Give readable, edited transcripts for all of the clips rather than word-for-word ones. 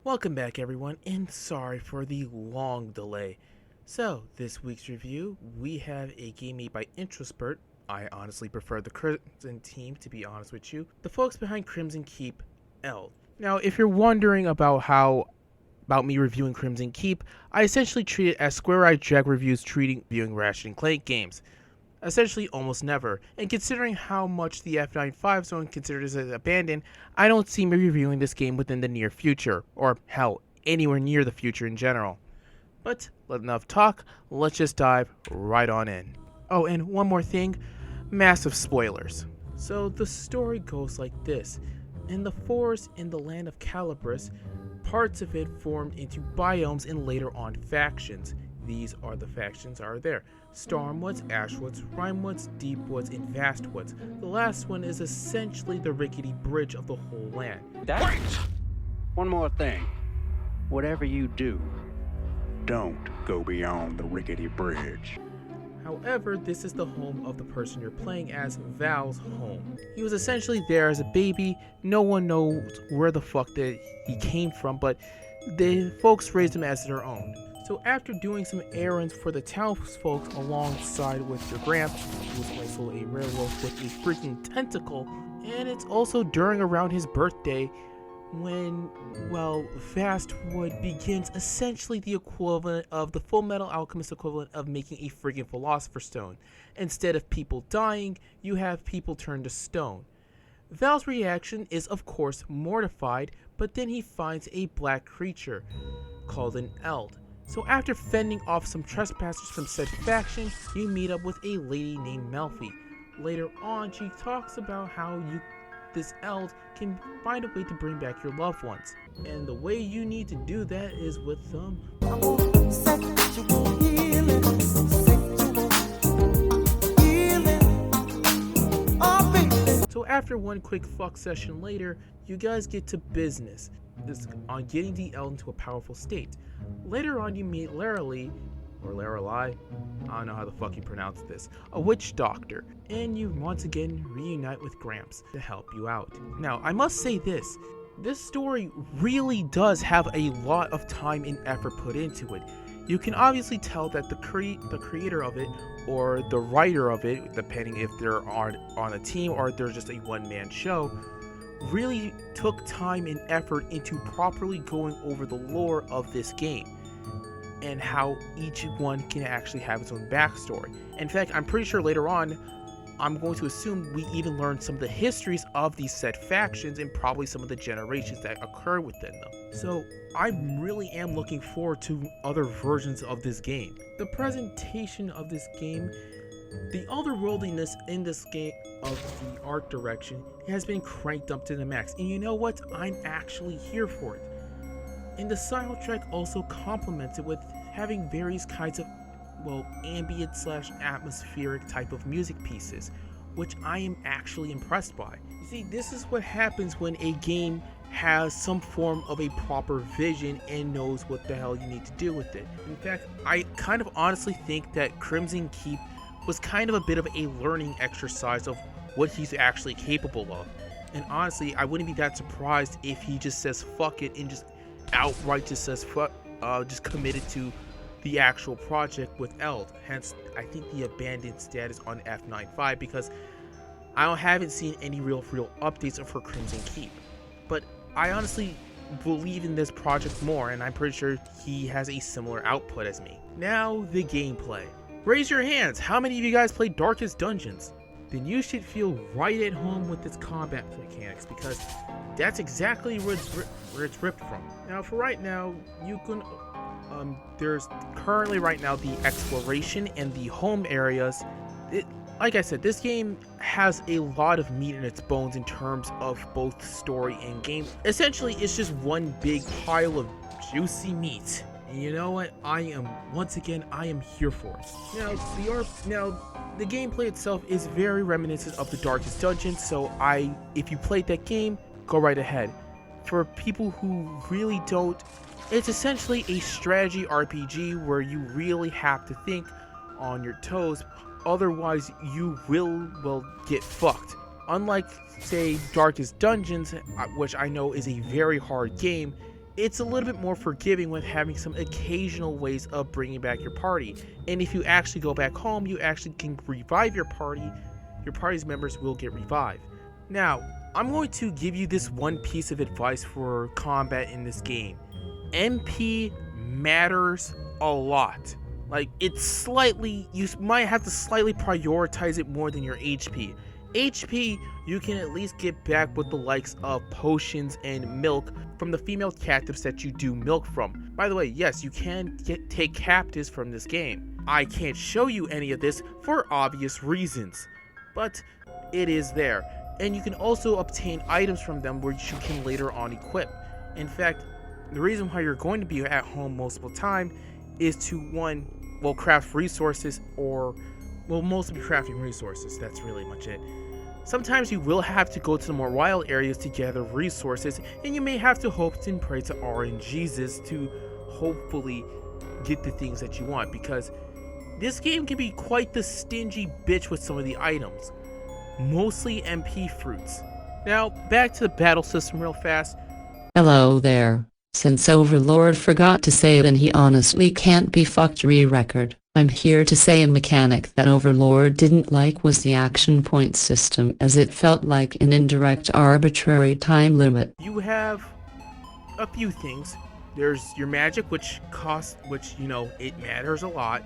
Welcome back everyone, and sorry for the long delay. So, this week's review, we have a game made by Introspert. I honestly prefer the Crimson team, to be honest with you. The folks behind Crimson Keep, Eld. Now, if you're wondering about me reviewing Crimson Keep, I essentially treat it as Square-Eyed Jag reviews reviewing Ratchet & Clank games. Essentially almost never, and considering how much the F95 zone considers it abandoned, I don't see me reviewing this game within the near future, or hell, anywhere near the future in general. But enough talk, let's just dive right on in. Oh, and one more thing, massive spoilers. So the story goes like this. In the forest in the land of Calibris, parts of it formed into biomes and later on factions. These are the factions are there. Stormwoods, Ashwoods, Rhymewoods, Deepwoods, and Vastwoods. The last one is essentially the rickety bridge of the whole land. Wait! One more thing. Whatever you do, don't go beyond the rickety bridge. However, this is the home of the person you're playing as, Val's home. He was essentially there as a baby. No one knows where the fuck that he came from, but the folks raised him as their own. So after doing some errands for the townsfolk alongside with your grandpa, who was also a werewolf with a freaking tentacle, and it's also during around his birthday when, well, Vastwood begins essentially the equivalent of the Full Metal Alchemist equivalent of making a freaking Philosopher's Stone. Instead of people dying, you have people turn to stone. Val's reaction is of course mortified, but then he finds a black creature called an Eld. So after fending off some trespassers from said faction, you meet up with a lady named Melfi. Later on, she talks about how this Eld can find a way to bring back your loved ones. And the way you need to do that is with them. So after one quick fuck session later, you guys get to business on getting the Eld into a powerful state. Later on, you meet Laralee, or Laralee, I don't know how the fuck you pronounce this, a witch doctor, and you once again reunite with Gramps to help you out. Now, I must say this story really does have a lot of time and effort put into it. You can obviously tell that the creator of it, or the writer of it, depending if they're on a team or they're just a one-man show, really took time and effort into properly going over the lore of this game and how each one can actually have its own backstory. In fact, I'm pretty sure later on, I'm going to assume we even learn some of the histories of these said factions and probably some of the generations that occur within them. So I really am looking forward to other versions of this game. The presentation of this game, the otherworldliness in this game of the art direction has been cranked up to the max, and you know what? I'm actually here for it. And the soundtrack also complements it with having various kinds of, well, ambient / atmospheric type of music pieces, which I am actually impressed by. You see, this is what happens when a game has some form of a proper vision and knows what the hell you need to do with it. In fact, I kind of honestly think that Crimson Keep was kind of a bit of a learning exercise of what he's actually capable of. And honestly, I wouldn't be that surprised if he just says fuck it and just outright just says fuck, just committed to the actual project with Eld. Hence, I think the abandoned status on F95, because I haven't seen any real updates for Crimson Keep. But I honestly believe in this project more, and I'm pretty sure he has a similar output as me. Now, the gameplay. Raise your hands, how many of you guys played Darkest Dungeons? Then you should feel right at home with its combat mechanics, because that's exactly where it's ripped from. Now, for right now, you can, there's currently right now the exploration and the home areas. Like I said, this game has a lot of meat in its bones in terms of both story and game. Essentially, it's just one big pile of juicy meat. And you know what? I am here for it. Now, the gameplay itself is very reminiscent of the Darkest Dungeon, so if you played that game, go right ahead. For people who really don't, it's essentially a strategy RPG where you really have to think on your toes, otherwise you will get fucked. Unlike, say, Darkest Dungeons, which I know is a very hard game, it's a little bit more forgiving with having some occasional ways of bringing back your party. And if you actually go back home, you actually can revive your party. Your party's members will get revived. Now, I'm going to give you this one piece of advice for combat in this game. MP matters a lot. Like, it's slightly, you might have to slightly prioritize it more than your HP. HP, you can at least get back with the likes of potions and milk from the female captives that you do milk from. By the way, yes, you can take captives from this game. I can't show you any of this for obvious reasons, but it is there. And you can also obtain items from them which you can later on equip. In fact, the reason why you're going to be at home most of the time is to, one, well, craft resources, or, well, mostly crafting resources. That's really much it. Sometimes you will have to go to the more wild areas to gather resources, and you may have to hope and pray to RNGesus to hopefully get the things that you want, because this game can be quite the stingy bitch with some of the items. Mostly MP fruits. Now, back to the battle system real fast. Hello there. Since Overlord forgot to say it and he honestly can't be fucked re-record, I'm here to say a mechanic that Overlord didn't like was the action point system, as it felt like an indirect arbitrary time limit. You have a few things. There's your magic, which you know, it matters a lot.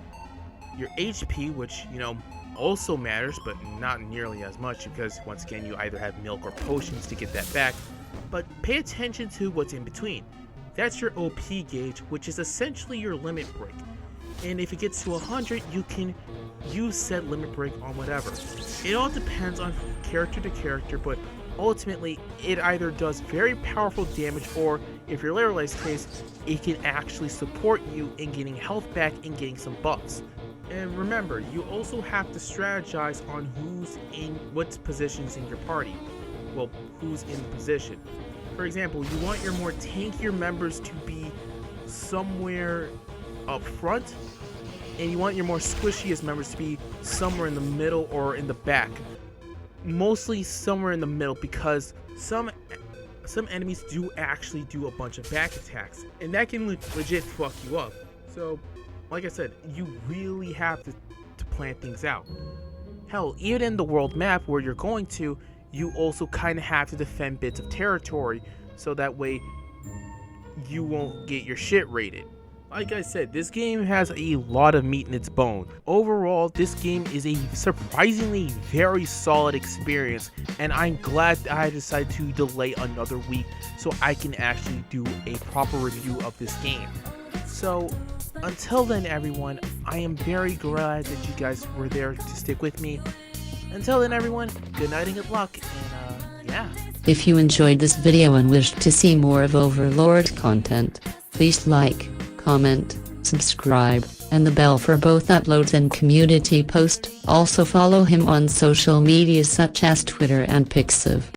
Your HP, which, you know, also matters, but not nearly as much, because once again, you either have milk or potions to get that back. But pay attention to what's in between. That's your OP gauge, which is essentially your limit break. And if it gets to 100, you can use said limit break on whatever. It all depends on character to character, but ultimately, it either does very powerful damage, or if you're Lorelai's case, it can actually support you in getting health back and getting some buffs. And remember, you also have to strategize on who's in what positions in your party. Well, who's in position. For example, you want your more tankier members to be somewhere up front, and you want your more squishiest members to be somewhere in the middle or in the back. Mostly somewhere in the middle, because some enemies do actually do a bunch of back attacks, and that can legit fuck you up. So, like I said, you really have to plan things out. Hell, even in the world map where you're going to, you also kind of have to defend bits of territory, so that way you won't get your shit raided. Like I said, this game has a lot of meat in its bone. Overall, this game is a surprisingly very solid experience, and I'm glad that I decided to delay another week so I can actually do a proper review of this game. So, until then everyone, I am very glad that you guys were there to stick with me. Until then everyone, good night and good luck, and yeah. If you enjoyed this video and wish to see more of Overlord content, please like, comment, subscribe, and the bell for both uploads and community post. Also follow him on social media such as Twitter and Pixiv.